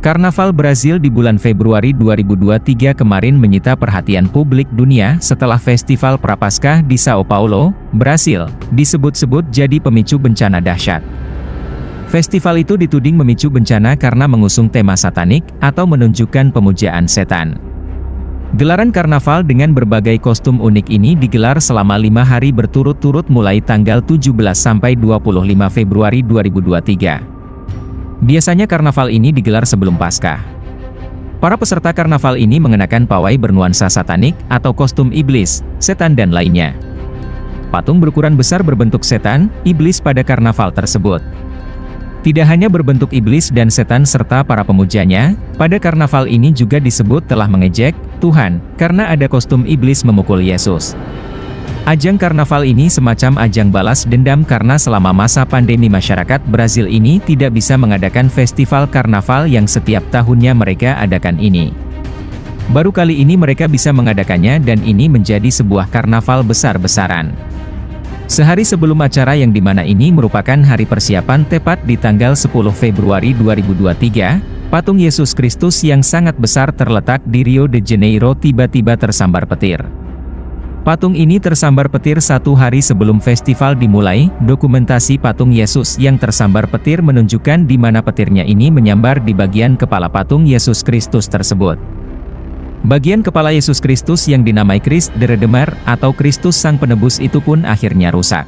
Karnaval Brasil di bulan Februari 2023 kemarin menyita perhatian publik dunia setelah festival Prapaskah di Sao Paulo, Brasil, disebut-sebut jadi pemicu bencana dahsyat. Festival itu dituding memicu bencana karena mengusung tema satanik atau menunjukkan pemujaan setan. Gelaran karnaval dengan berbagai kostum unik ini digelar selama 5 hari berturut-turut mulai tanggal 17 sampai 25 Februari 2023. Biasanya karnaval ini digelar sebelum Paskah. Para peserta karnaval ini mengenakan pawai bernuansa satanik atau kostum iblis, setan dan lainnya. Patung berukuran besar berbentuk setan, iblis pada karnaval tersebut. Tidak hanya berbentuk iblis dan setan serta para pemujanya, pada karnaval ini juga disebut telah mengejek Tuhan, karena ada kostum iblis memukul Yesus. Ajang karnaval ini semacam ajang balas dendam karena selama masa pandemi masyarakat Brasil ini tidak bisa mengadakan festival karnaval yang setiap tahunnya mereka adakan ini. Baru kali ini mereka bisa mengadakannya dan ini menjadi sebuah karnaval besar-besaran. Sehari sebelum acara yang dimana ini merupakan hari persiapan tepat di tanggal 10 Februari 2023, patung Yesus Kristus yang sangat besar terletak di Rio de Janeiro tiba-tiba tersambar petir. Patung ini tersambar petir 1 hari sebelum festival dimulai. Dokumentasi patung Yesus yang tersambar petir menunjukkan di mana petirnya ini menyambar di bagian kepala patung Yesus Kristus tersebut. Bagian kepala Yesus Kristus yang dinamai Christ the Redeemer atau Kristus Sang Penebus itu pun akhirnya rusak.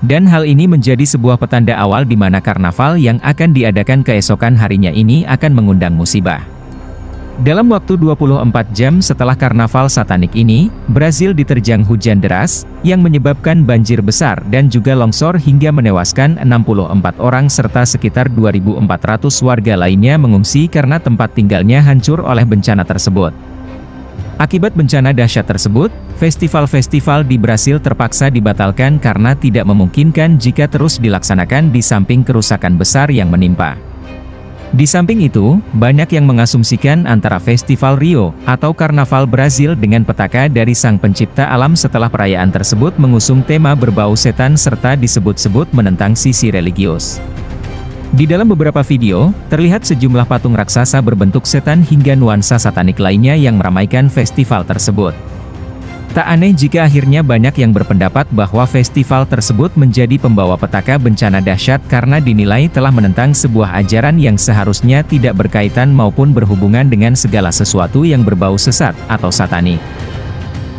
Dan hal ini menjadi sebuah petanda awal di mana karnaval yang akan diadakan keesokan harinya ini akan mengundang musibah. Dalam waktu 24 jam setelah karnaval satanik ini, Brasil diterjang hujan deras, yang menyebabkan banjir besar dan juga longsor hingga menewaskan 64 orang serta sekitar 2.400 warga lainnya mengungsi karena tempat tinggalnya hancur oleh bencana tersebut. Akibat bencana dahsyat tersebut, festival-festival di Brasil terpaksa dibatalkan karena tidak memungkinkan jika terus dilaksanakan di samping kerusakan besar yang menimpa. Di samping itu, banyak yang mengasumsikan antara Festival Rio atau Karnaval Brasil dengan petaka dari Sang Pencipta Alam setelah perayaan tersebut mengusung tema berbau setan serta disebut-sebut menentang sisi religius. Di dalam beberapa video, terlihat sejumlah patung raksasa berbentuk setan hingga nuansa satanik lainnya yang meramaikan festival tersebut. Tak aneh jika akhirnya banyak yang berpendapat bahwa festival tersebut menjadi pembawa petaka bencana dahsyat karena dinilai telah menentang sebuah ajaran yang seharusnya tidak berkaitan maupun berhubungan dengan segala sesuatu yang berbau sesat atau satanik.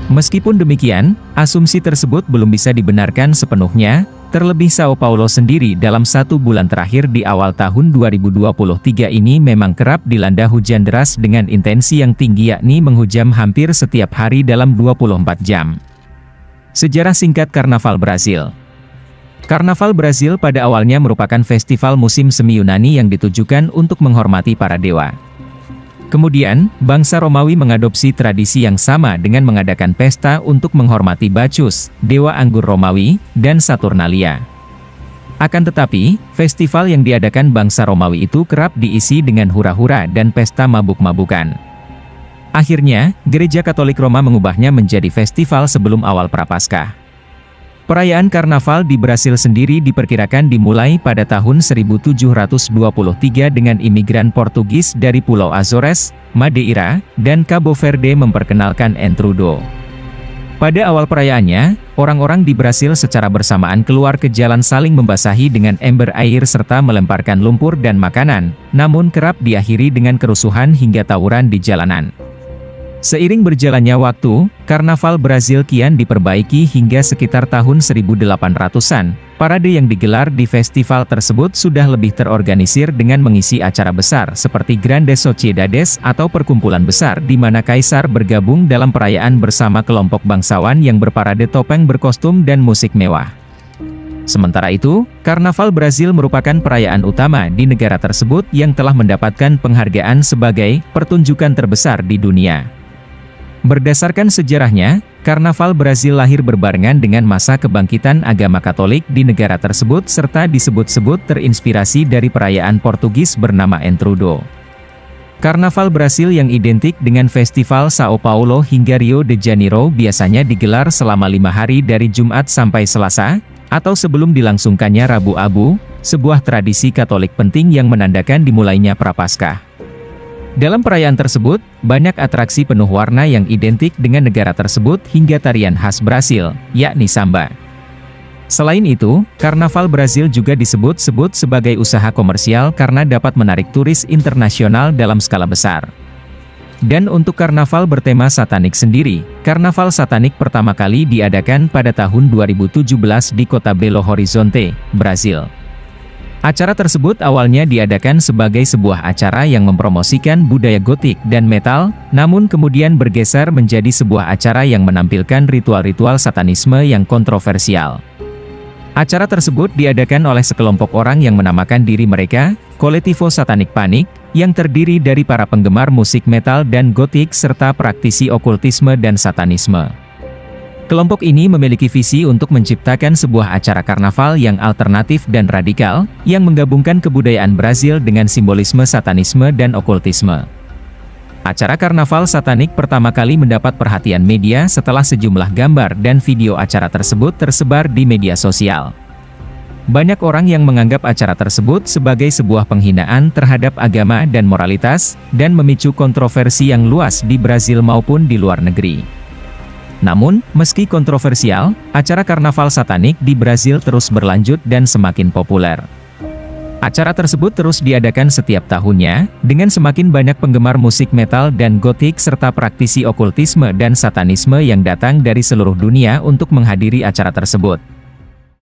Meskipun demikian, asumsi tersebut belum bisa dibenarkan sepenuhnya, terlebih Sao Paulo sendiri dalam 1 bulan terakhir di awal tahun 2023 ini memang kerap dilanda hujan deras dengan intensi yang tinggi yakni menghujam hampir setiap hari dalam 24 jam. Sejarah singkat Karnaval Brasil. Karnaval Brasil pada awalnya merupakan festival musim semi Yunani yang ditujukan untuk menghormati para dewa. Kemudian, bangsa Romawi mengadopsi tradisi yang sama dengan mengadakan pesta untuk menghormati Bacchus, dewa anggur Romawi, dan Saturnalia. Akan tetapi, festival yang diadakan bangsa Romawi itu kerap diisi dengan hura-hura dan pesta mabuk-mabukan. Akhirnya, Gereja Katolik Roma mengubahnya menjadi festival sebelum awal Prapaskah. Perayaan karnaval di Brasil sendiri diperkirakan dimulai pada tahun 1723 dengan imigran Portugis dari Pulau Azores, Madeira, dan Cabo Verde memperkenalkan Entrudo. Pada awal perayaannya, orang-orang di Brasil secara bersamaan keluar ke jalan saling membasahi dengan ember air serta melemparkan lumpur dan makanan, namun kerap diakhiri dengan kerusuhan hingga tawuran di jalanan. Seiring berjalannya waktu, Karnaval Brasil kian diperbaiki hingga sekitar tahun 1800-an. Parade yang digelar di festival tersebut sudah lebih terorganisir dengan mengisi acara besar seperti Grandes Sociedades atau perkumpulan besar di mana kaisar bergabung dalam perayaan bersama kelompok bangsawan yang berparade topeng berkostum dan musik mewah. Sementara itu, Karnaval Brasil merupakan perayaan utama di negara tersebut yang telah mendapatkan penghargaan sebagai pertunjukan terbesar di dunia. Berdasarkan sejarahnya, Karnaval Brasil lahir berbarengan dengan masa kebangkitan agama Katolik di negara tersebut serta disebut-sebut terinspirasi dari perayaan Portugis bernama Entrudo. Karnaval Brasil yang identik dengan festival Sao Paulo hingga Rio de Janeiro biasanya digelar selama 5 hari dari Jumat sampai Selasa, atau sebelum dilangsungkannya Rabu Abu, sebuah tradisi Katolik penting yang menandakan dimulainya Prapaskah. Dalam perayaan tersebut, banyak atraksi penuh warna yang identik dengan negara tersebut hingga tarian khas Brasil, yakni samba. Selain itu, Karnaval Brasil juga disebut-sebut sebagai usaha komersial karena dapat menarik turis internasional dalam skala besar. Dan untuk karnaval bertema satanik sendiri, Karnaval Satanik pertama kali diadakan pada tahun 2017 di kota Belo Horizonte, Brasil. Acara tersebut awalnya diadakan sebagai sebuah acara yang mempromosikan budaya gotik dan metal, namun kemudian bergeser menjadi sebuah acara yang menampilkan ritual-ritual satanisme yang kontroversial. Acara tersebut diadakan oleh sekelompok orang yang menamakan diri mereka Kolektivo Satanic Panic, yang terdiri dari para penggemar musik metal dan gotik serta praktisi okultisme dan satanisme. Kelompok ini memiliki visi untuk menciptakan sebuah acara karnaval yang alternatif dan radikal, yang menggabungkan kebudayaan Brasil dengan simbolisme satanisme dan okultisme. Acara karnaval satanik pertama kali mendapat perhatian media setelah sejumlah gambar dan video acara tersebut tersebar di media sosial. Banyak orang yang menganggap acara tersebut sebagai sebuah penghinaan terhadap agama dan moralitas, dan memicu kontroversi yang luas di Brasil maupun di luar negeri. Namun, meski kontroversial, acara karnaval satanik di Brasil terus berlanjut dan semakin populer. Acara tersebut terus diadakan setiap tahunnya, dengan semakin banyak penggemar musik metal dan gotik serta praktisi okultisme dan satanisme yang datang dari seluruh dunia untuk menghadiri acara tersebut.